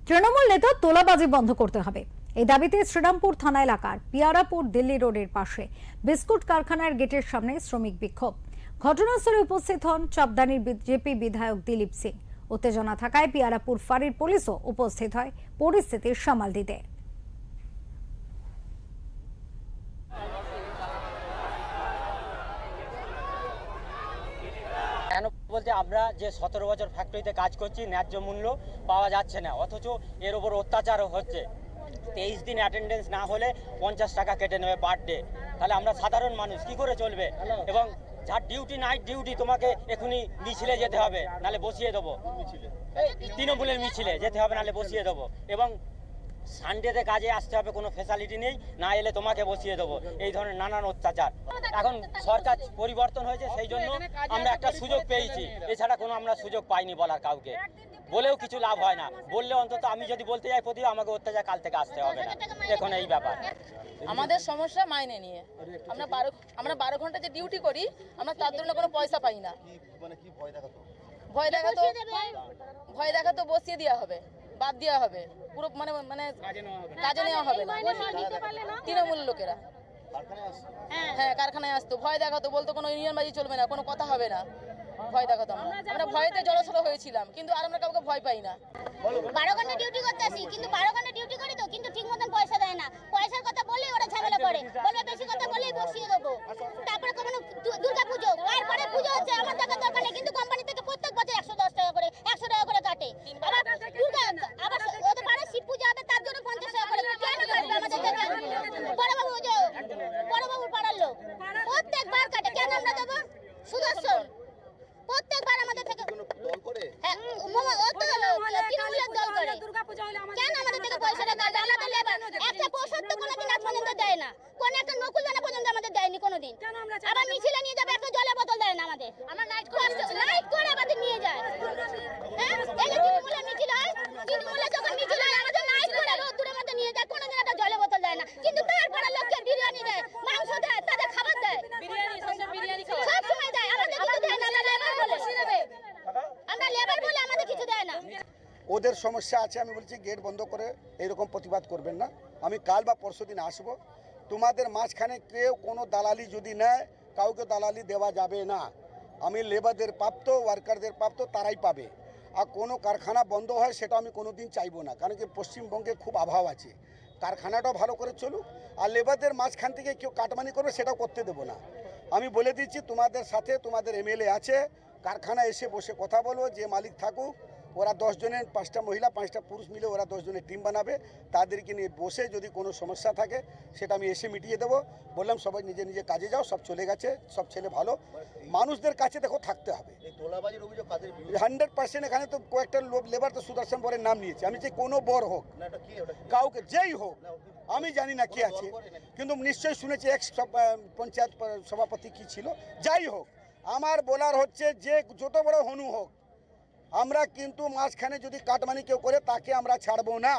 তৃণমূল নেতা তোলাবাজি বন্ধ করতে হবে এই দাবিতে শ্রীরামপুর থানা এলাকার পিয়ারাপুর দিল্লি রোডের পাশে বিস্কুট কারখানার গেটের সামনে শ্রমিক বিক্ষোভ। ঘটনাস্থলে উপস্থিত হন চাপদানির বিজেপি বিধায়ক দিলীপ সিং। উত্তেজনা থাকায় পিয়ারাপুর ফাঁড়ির পুলিশও উপস্থিত হয় পরিস্থিতি সামাল দিতে। কেন বলতে আমরা যে 17 বছর ফ্যাক্টরিতে কাজ করছি, ন্যায্য মূল্য পাওয়া যাচ্ছে না, অথচ এর উপর অত্যাচারও হচ্ছে। 23 দিন অ্যাটেন্ডেন্স না হলে 50 টাকা কেটে নেবে পার ডে। তাহলে আমরা সাধারণ মানুষ কি করে চলবে? এবং যার ডিউটি নাইট ডিউটি, তোমাকে এখনই মিছিলে যেতে হবে, নাহলে বসিয়ে দেবো। তৃণমূলের মিছিলে যেতে হবে, নাহলে বসিয়ে দেবো। এবং সানডেতে কাজে আসতে হবে, কোনো ফ্যাসিলিটি নেই, না এলে তোমাকে বসিয়ে দেবো। এই ধরনের নানান অত্যাচার। এখন সরকার পরিবর্তন হয়েছে, সেই জন্য আমরা একটা সুযোগ পেয়েছি, এছাড়া কোনো আমরা সুযোগ পাইনি বলার কাউকে। বলেও কিছু লাভ হয় না, বললে অন্তত আমি যদি বলতে যাই প্রতি আমাকে অত্যাচার কাল থেকে আসতে হবে না। এখন এই ব্যাপার আমাদের সমস্যা মাইনে নিয়ে। আমরা 12 ঘন্টা যে ডিউটি করি, আমরা তার জন্য কোনো পয়সা পাই না। ভয় দেখাতো বসিয়ে দেওয়া হবে, বাদ দেওয়া হবে, পুরো মানে কাজে নেওয়া হবে না। তৃণমূল লোকেরা হ্যাঁ কারখানায় আসতো, ভয় দেখাতো, বলতো কোনো ইউনিয়নবাজি চলবে না, কোনো কথা হবে না। ভয় দেখাতো, আমরা ভয়তে জড়সড় হয়েছিলাম, কিন্তু আর আমরা কাউকে ভয় পাই না। 12 ঘন্টা ডিউটি করতে আসি, কিন্তু 12 ঘন্টা ডিউটি করি তো, কিন্তু ঠিক মতন পয়সা দেয় না। পয়সার কথা বললেই ওরা ঝামেলা করে, বলবে বেশি কথা বললেই বসিয়ে দেবো। তারপরে কোনো দুর্গা পুজো, এরপরে পুজো হচ্ছে, আমার টাকার দরকার নেই, কিন্তু কোম্পানি থেকে প্রত্যেক বছর 110 টাকা করে 100 টাকা করে কাটে। আবার দুর্গা, আবার ওদের পাড়ে শিব পূজা হবে, তার জন্য 50 টাকা করে। কেন কাটবে আমাদের থেকে? বড়বাবুর পাড়ার লোক প্রত্যেকবার কাটে, কেন আমরা দেবো? সুদর্শন প্রত্যেকবার আমাদের থেকে দল করে, হ্যাঁ তৃণমূলের দল করে। কেন আমাদের থেকে পয়সাটা কাটে? আমরা তো লেবার, একটা পোষক তো কোনোদিন আজ পর্যন্ত দেয় না, কোন একটা নকুল দানা পর্যন্ত আমাদের দেয়নি কোনোদিন। আবার মিছিলে নিয়ে যাবে, একটা জলের বোতল দেয় না আমাদের। আমরা নাইট করে আমাদের নিয়ে যায়। হ্যাঁ এই যে তৃণমূলের মিছিল হয়, তৃণমূলের যখন মিছিল হয় আমাদের নাইট করে রোদ্দুরের মধ্যে নিয়ে যায়, কোনোদিন একটা জলের বোতল দেয় না। কিন্তু তারপরে লোককে বিরিয়ানি দেয়, মাংস দেয়, তাদের খাবার দেয়, বিরিয়ানি সব সময় দেয়, আমাদের কিছু দেয় না। আমরা লেবার বলে আমাদের কিছু দেয় না। ওদের সমস্যা আছে, আমি বলছি গেট বন্ধ করে এইরকম প্রতিবাদ করবেন না। আমি কাল বা পরশু দিন আসবো। তোমাদের মাঝখানে কেউ কোনো দালালি যদি নেয়, কাউকে দালালি দেওয়া যাবে না। আমি লেবারদের প্রাপ্ত, ওয়ার্কারদের প্রাপ্ত, তারাই পাবে। আর কোনো কারখানা বন্ধ হয় সেটা আমি কোনো দিন চাইবো না, কারণ কি পশ্চিমবঙ্গে খুব অভাব আছে। কারখানাটাও ভালো করে চলুক, আর লেবারদের মাঝখান থেকে কেউ কাটমানি করবে সেটাও করতে দেবো না। আমি বলে দিচ্ছি, তোমাদের সাথে তোমাদের এমএলএ আছে, কারখানা এসে বসে কথা বলবো, যে মালিক থাকুক, ওরা 10 জনের 5টা মহিলা 5টা পুরুষ মিলে ওরা 10 জনের টিম বানাবে, তাদেরকে নিয়ে বসে যদি কোনো সমস্যা থাকে সেটা আমি এসে মিটিয়ে দেবো। বললাম সবাই নিজে নিজে কাজে যাও, সব চলে গেছে, সব ছেলে ভালো। মানুষদের কাছে দেখো থাকতে হবে। 100% এখানে তো কয়েকটা লেবার তো সুদর্শন বরের নাম নিয়েছে। আমি যে কোনো বর হোক, কাউকে যেই হোক, আমি জানি না কে আছে, কিন্তু নিশ্চয়ই শুনেছি এক্স পঞ্চায়েত সভাপতি কি ছিল। যাই হোক, আমার বলার হচ্ছে যে যত বড় হনু হোক, আমরা কিন্তু মাঝখানে যদি কাটমানি কেউ করে তাকে আমরা ছাড়বো না।